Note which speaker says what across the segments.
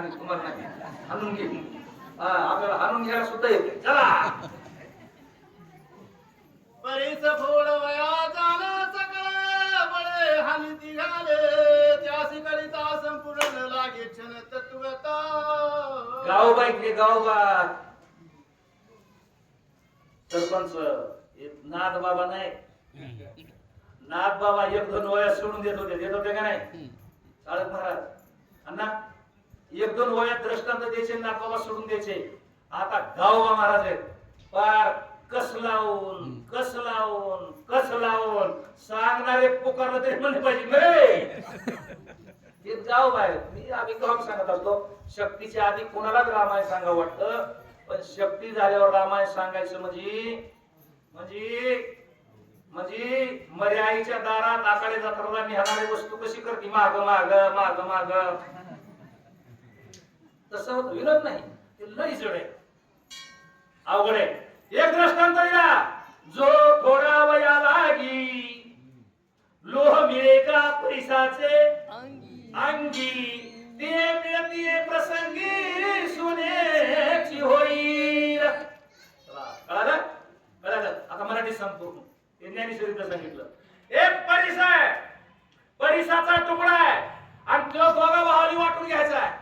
Speaker 1: आणि तुम्हाला नाही हाणून घे. आपल्याला हाणून घ्यायला सुद्धा येते. चला
Speaker 2: परीस फोड वया जाण सकळ बळे हानी घाले त्यासी करिता संपूर्ण लागे क्षण तत्वता
Speaker 1: गाव बाई गाव सरपंच नाथ बाबा नाही. नाथ बाबा एक दोन वयात सोडून देत होते का नाही चालक महाराज अण्णा. एक दोन वयात दृष्टांत द्यायचे नाथ बाबा सोडून द्यायचे. आता गावबा महाराज आहेत पार कस लावून सांगणारे पुकारलं तरी म्हणले पाहिजे. ते गाव बाहेर मी आम्ही गाव सांगत असतो. शक्तीच्या आधी कोणालाच रामायण सांगावं वाटतं पण शक्ती झाल्यावर रामायण सांगायचं म्हणजे मर्याईच्या दारात आकडे जत्राला निघणारी वस्तू कशी करते माग तसं होत. विनोद नाही ते लई जड आहे अवघड आहे. एक दृष्टांत दिला जो थोडा वया लागी लोह मिळे का पैसाचे अंगी ते मिळते प्रसंगी सोन्याची होईल. कळालं. आता मराठी सांगतो. ज्ञानेश्वरीचं सांगितलं. एक परिस आहे परिसाचा तुकडा आहे आणि तो दोघा भावाली वाटून घ्यायचा आहे.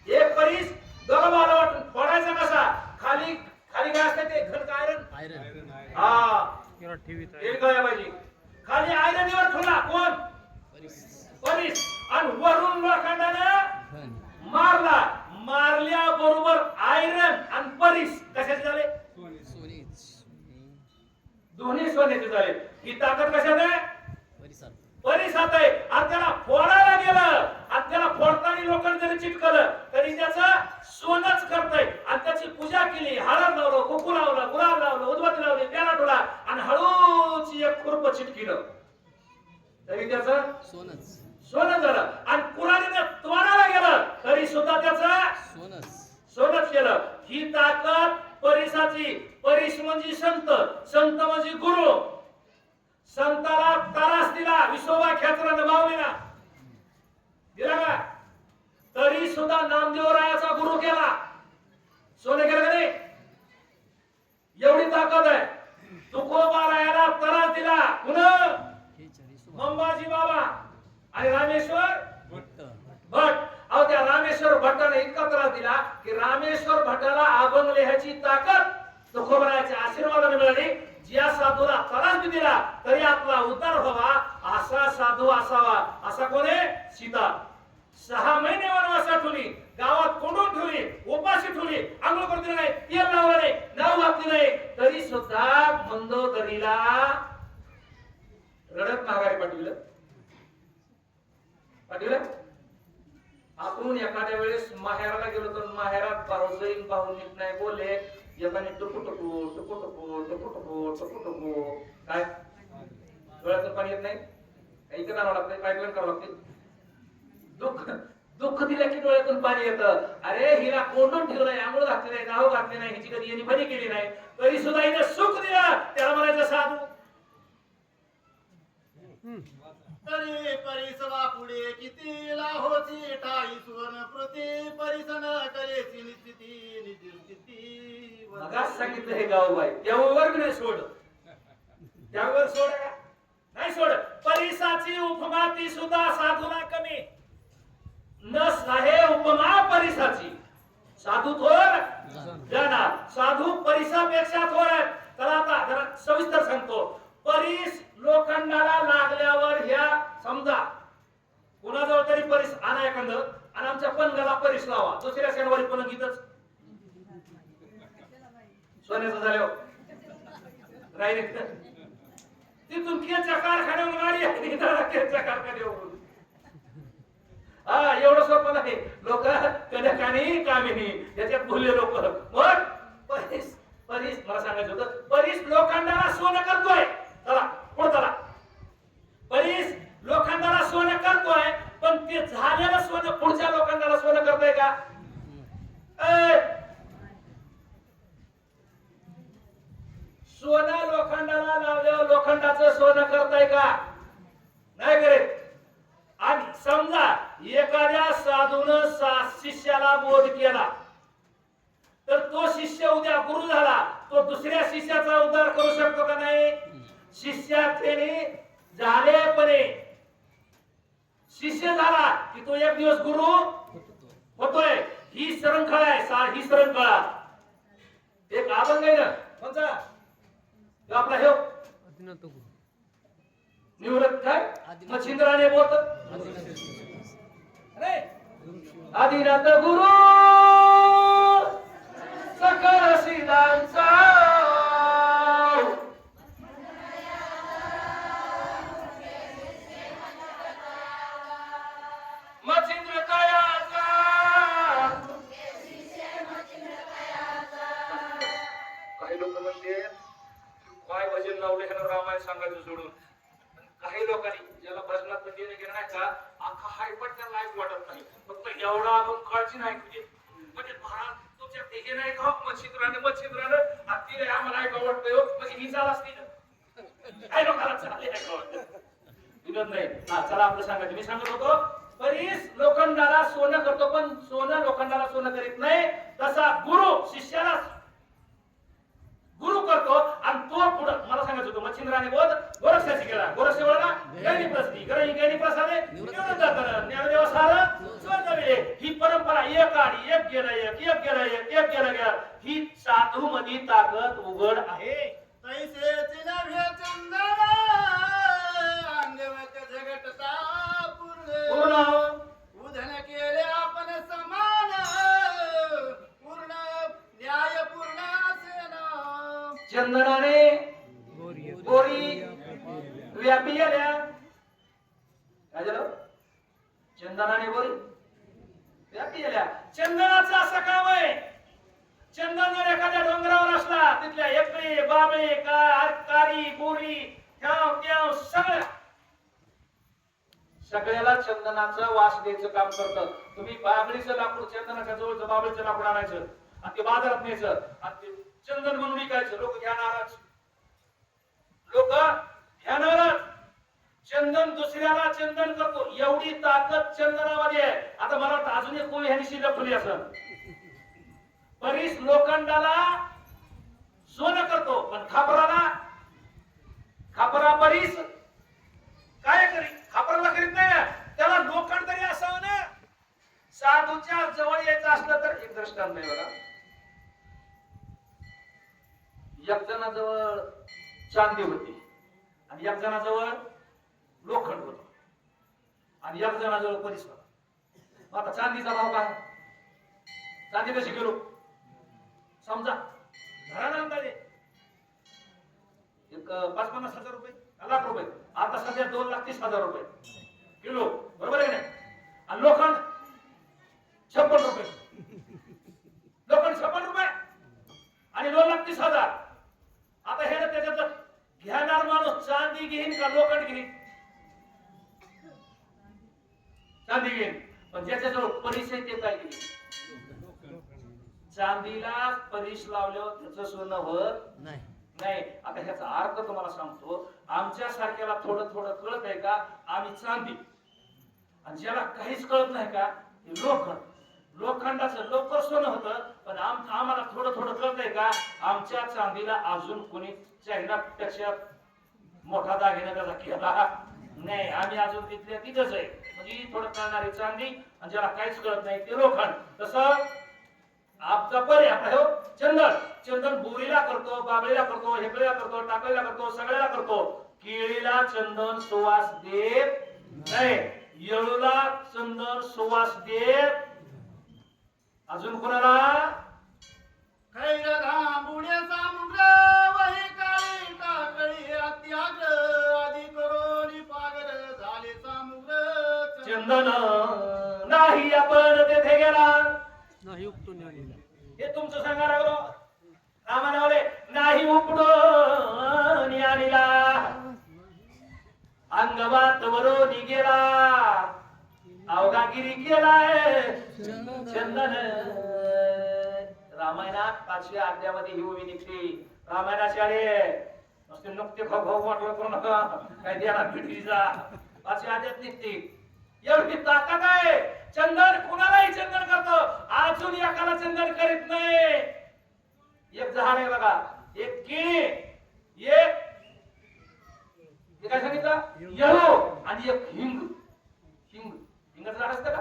Speaker 1: एक परिस दोघा भावाला वाटून फोडायचा कसा खाली काय असते ते घट आयरन हे कळायला पाहिजे. खाली आयरनवर ठेवला कोण परिस आणि वरून लोखंडानं मारल्या बरोबर आयरन आणि परिस कशाचे झाले दोन्ही सोन्याचे झाले. ही ताकद कशात आहे परिसात आहे. आणि त्याला फोडायला गेलं आणि त्याला फोडताना लोकांनी जरी चिटकलं तरी त्याचं सोनच करतंय. आणि त्याची पूजा केली हळद लावलं कुकू लावलं गुलाब लावलं उदबत्ती लावली प्याला ठेवला आणि हळूच एक खुरप चिटकिलं तरी त्याचं सोनं झालं. आणि कुऱ्हाडीने तोडायला गेलं तरी सुद्धा त्याचं सोनच केलं. ही ताकद परिसाची. परिस म्हणजे संत म्हणजे गुरु. संताला त्रास दिला विसोबा खेचरानं माऊलीला दिला का तरी सुद्धा नामदेवरायाचा गुरु केला. सोने केलं का नाही. एवढी ताकद आहे. तुकोबारायाला त्रास दिला पुन्हा अंबाजी बाबा आणि रामेश्वर भट. अहो त्या रामेश्वर भट्टाने इतका त्रास दिला की रामेश्वर भट्टाला अभंग लिहायची ताकद तुकोबारायाच्या आशीर्वादाने मिळाली. ज्या साधूला त्रास बी दिला तरी आपला उद्धार व्हावा असा साधू असावा. असा कोणी सीता 6 महिने वनवासात ठेवली गावात कोंडून ठेवली उपाशी ठेवली आंघोळ करते नाही तेल लावलं नाही नाव घातली नाही तरी सुद्धा मंदोदरीला रडत माघारी पाठविलं. आपण एखाद्या वेळेस माहेराला गेलो तर माहेरात भाऊजाईन भाऊ नीट नाही बोलले एकाने टुकू काय डोळ्यातून पाणी येत नाही काही करावं लागतंय पाईपलाईन करावं लागते. दुःख दिलं की डोळ्यातून पाणी येतं. अरे हिला कोंडून ठेवलंय आंघोळ घातली नाही गाव घातली नाही हिची कधी यांनी बरी केली नाही तरी सुद्धा हिने सुख दिलं त्याला म्हणायचं साधू.
Speaker 2: तरी परिसवा पुढे किती लाहोची टाई सुवर्ण प्रति परिसन करेची निस्थिती
Speaker 1: मगाच सांगितलं हे गावबाई त्यावर नाही सोड त्यावर सोड का नाही सोड. परिसाची उपमा ती सुद्धा साधूला कमी नस आहे. उपमा परिसाची साधू थोर जाणार साधू परिसापेक्षा थोर आहे. त्याला आता जरा सविस्तर सांगतो. परिस लोखंडाला लागल्यावर ह्या समजा कुणाजवळ तरी परिस आणा एखादं आणि आमच्या पणगाला परिस लावा दुसऱ्या शनिवारी पण गीतच सोन्याचं झाल्यावर राहिल तिथून केच्या कारखान्यावरून गाडी आहे केच्या कारखान्यावरून एवढं सोपं नाही. लोक कनकानी कामिनी याच्यात बोलले लोक मग परिस मला सांगायचं होतं परिस लोखंडाला सोनं करतोय. चला पुढे परिस लोखंडाला सोनं करतोय पण ते झालेलं सोनं पुढच्या लोखंडाला सोनं करतोय का. सोनं लोखंडाला लावल्यावर लोखंडाचं सोनं करताय का नाही करेल. आणि समजा एखाद्या साधू शिष्याला बोध केला तर तो शिष्य उद्या गुरु झाला, तो दुसऱ्या शिष्याचा उद्धार करू शकतो का नाही? शिष्याचे झालेपणे शिष्य झाला की तो एक दिवस गुरु होतोय. ही सरंखळा आहे, ही सरंखळा. एक अभंग आहे ना, कोणता आपला हे निवृत्त काय मच्छिंद्राने बोलत आदिनाथ गुरु सकळ सिद्धांचा मच्छिंद्र कायाचा काही लोक म्हणते काय भजन लावले ह्यानं रामायण सांगायचं सोडून. काही लोकांनी ज्याला भजनात म्हणजे गेलं नाही का अख्खा हायपट त्यांना ऐकू वाटत नाही, फक्त एवढा आपण काळजी नाही म्हणजे महाराज तुमच्या हे नाही का मच्छिंद्राने हत्तीने आम्हाला ऐकू वाटतंय म्हणजे ही चाल असते ना काही लोकांना चालले ऐकू वाटत विनोद नाही. हा चला आपलं सांगायचं. मी सांगत होतो परीस लोखंडाला सोनं करतो पण सोनं लोखंडाला सोनं करीत नाही, तसा गुरु शिष्याला गुरु करतो. आणि तो पुढे मला सांगायचं होतं मच्छिंद्राने बोध गोरक्षाची केला, गोरक्षेवळा गैनी प्रसती गैनी गैनी प्रसादे निवृत्त जातं ज्ञानदेव सार स्वतःविले. ही परंपरा एक आडी एक गेला एक गेला ही साधू मध्ये ताकद उघड आहे.
Speaker 2: तैसेच नव्हे चंदन अंगवत झगटता पूर्ण उधन केले आपण समान पूर्ण न्याय पूर्ण असेना.
Speaker 1: चंदनाने गोरी व्यापी आल्या काय झालं? चंदनाने गोरी व्यापी आल्या. चंदनाचं असं काम आहे, चंदन जर एखाद्या डोंगरावर असला तिथल्या एकळे बाबळे कारी बोरी सगळ्याला चंदनाचं वास द्यायचं काम करतं. तुम्ही बाबळीचं लाकूड चंदनाच्या जवळचं बाबळीचं लाकूड आणायचं आणि ते बाजारात न्यायचं आणि ते चंदन म्हणून विकायचं. लोक घेणारच, लोक घेणारच. चंदन दुसऱ्याला चंदन करतो एवढी ताकद चंदनामध्ये आहे. आता मला वाटतं अजून एक कोणी ह्यानी शिल्लक खुली असं परीस लोखंडाला सोनं करतो पण खापरा परीस काय करी खापराला करीत नाही. त्याला लोखंड तरी असावं ना. साधूच्या जवळ यायचं असलं तर एक दृष्टांत नाही बघा. एक जणाजवळ चांदी होती आणि एक जणाजवळ लोखंड होत आणि एक जणाजवळ परीस होता. आता चांदीचा भाव काय? चांदी कशी किलो समजा घराला अंदाजे एक 50-50 हजार रुपये लाख रुपये. आता सध्या 2,30,000 रुपये किलो, बरोबर आहे ना? आणि लोखंड 56 रुपये, लोखंड 56 रुपये आणि 2,30,000. आता हे त्याच्यात घेणार माणूस चांदी घेईन का लोखंड घेईन? चांदी घेईन. पण ज्याच्याजवळ परीस आहे ते काय घेईन? चांदीला परीस लावल्यावर त्याचं सोनं होत नाही. आता ह्याचा अर्थ तुम्हाला सांगतो. आमच्या सारख्याला थोडं थोडं कळत आहे का? आम्ही चांदी. आणि ज्याला काहीच कळत नाही का ते लोखंड. लोखंडाचं लवकर सोनं होतं पण आम्हाला थोडं थोडं कळत आहे का? आमच्या चांदीला अजून कोणी चायनापेक्षा मोठा दागिना त्याचा केला नाही. आम्ही अजून तिथल्या तिथंच आहे. म्हणजे थोडं कळणारी चांदी आणि ज्याला काहीच कळत नाही ते लोखंड. तसं आपचा पर्याय आपला हो चंदन बोरीला करतो, बाबळीला करतो, हेकळीला करतो, टाकळीला करतो, सगळ्याला करतो. केळीला चंदन सुवास देत नाही, येळूला चंदन सुवास देत. अजून कोणाला?
Speaker 2: खैरधांबुडे सामुग्र वही काळी टाकळी अत्याग्र आदी करोनी पागर झाले सामुग्र.
Speaker 1: चंदन नाही आपण तेथे गेला
Speaker 3: नाही उपटून आणलेला.
Speaker 1: हे तुमचं सांगा लागलो. रामानावले नाही उपडून आणला अंगवात वरोनी गेला अवघागिरी केलाय चंदन. रामायणात 5व्या अध्यायामध्ये ही ओवी निघते. रामायणाची आले नुसते नुकते खो वाटलं करू नका काय द्याला पिढीचा 5व्या अध्यायात निघते. एवढी ताकद आहे चंदन कुणालाही चंदन करतो, अजून एकाला चंदन करीत नाही. एक झाड आहे बघा, एक केळी, एक ते काय सांगितलं येलो, आणि एक हिंग. हिंगाचं झाड असतं का?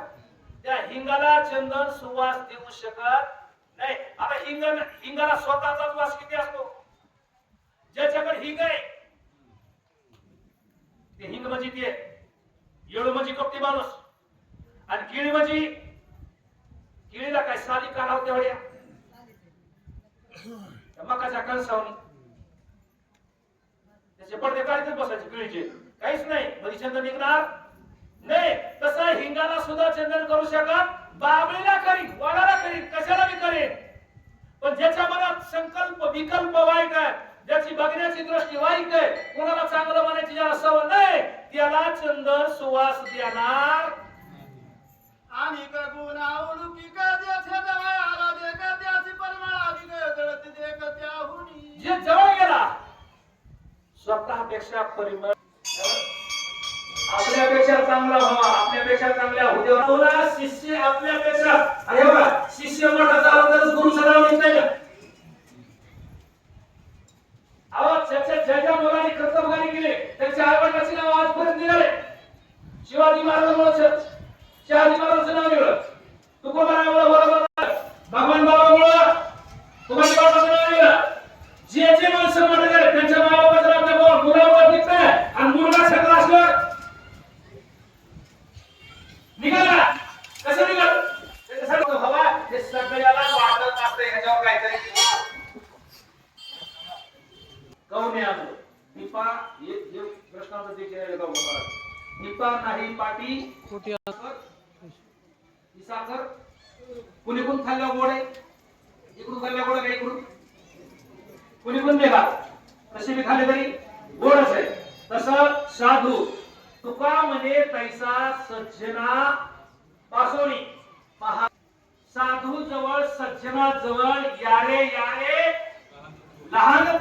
Speaker 1: त्या हिंगाला चंदन सुवास देऊ शकत नाही. आता हिंगाला स्वतःचाच वास किती असतो? ज्याच्याकडे हिंग आहे ते हिंग म्हणजे ते, येळू म्हणजे कपटी माणूस, आणि केळी म्हणजे केळीला काय साली काढावं तेवढ्या मकाच्या कणसावनी त्याचे पडदे काढतच बसायचे केळीचे, काहीच नाही म्हणजे चंदन निघणार नाही. तसं हिंगाला सुद्धा चंदन करू शकत, बाबळीला करीन, वडाला करीन, कशाला बी करीन. पण ज्याच्या मनात संकल्प विकल्प वाईट आहे, ज्याची बघण्याची दृष्टी वाईट आहे, कोणाला चांगलं म्हणायची ज्याला सवय नाही, त्याला चंदन सुवास देणार.
Speaker 2: आणि गुण आवडुकी का ज्याच्या जवळ देख त्याची परमळ अधिक जळत देख त्याहुनी.
Speaker 1: जे जवळ गेला स्वतःपेक्षा परिमळ, आपल्यापेक्षा चांगला व्हावा, आपल्यापेक्षा चांगल्या होऊ. शिष्य आपल्यापेक्षा, अरे बघा शिष्य मोठा झाला तरच गुरु सराव नाही का? ज्या मुलांनी कर्तव्यगारी केले त्यांच्या आईवडिलांचे नाव आजपर्यंत निघाले. शिवाजी महाराजांमुळे शहाजी महाराजांचं नाव निघालं, तुकोबारामुळे बरोबर, भगवान बाबामुळे तुकोजी बाबाचं नाव निघालं. जे माणसं मोठे झाले त्यांच्या माबापाचं आपल्या मुलावर निघत नाही, आणि मुलगा सगळं असलं निघाला. कसं निघाल? त्याच्यासाठी हवा हे सगळ्याला वाटत असते. ह्याच्यावर काहीतरी गवणे आणलं निपा, एक प्रश्नाचं जे केलेलं गाव निपा नाही पाटी
Speaker 3: कोटी
Speaker 1: ही साखर कुणी कोण खाल्ल्या गोड आहे, इकडून खाल्ल्या गोड आहे, इकडून कुणी कोण बेगा, कशी बी खाल्ली तरी गोडच आहे. तसं साधू तुका म्हणे तैसा सज्जना पासोनी, साधू जवळ सज्जना जवळ यारे यारे लहान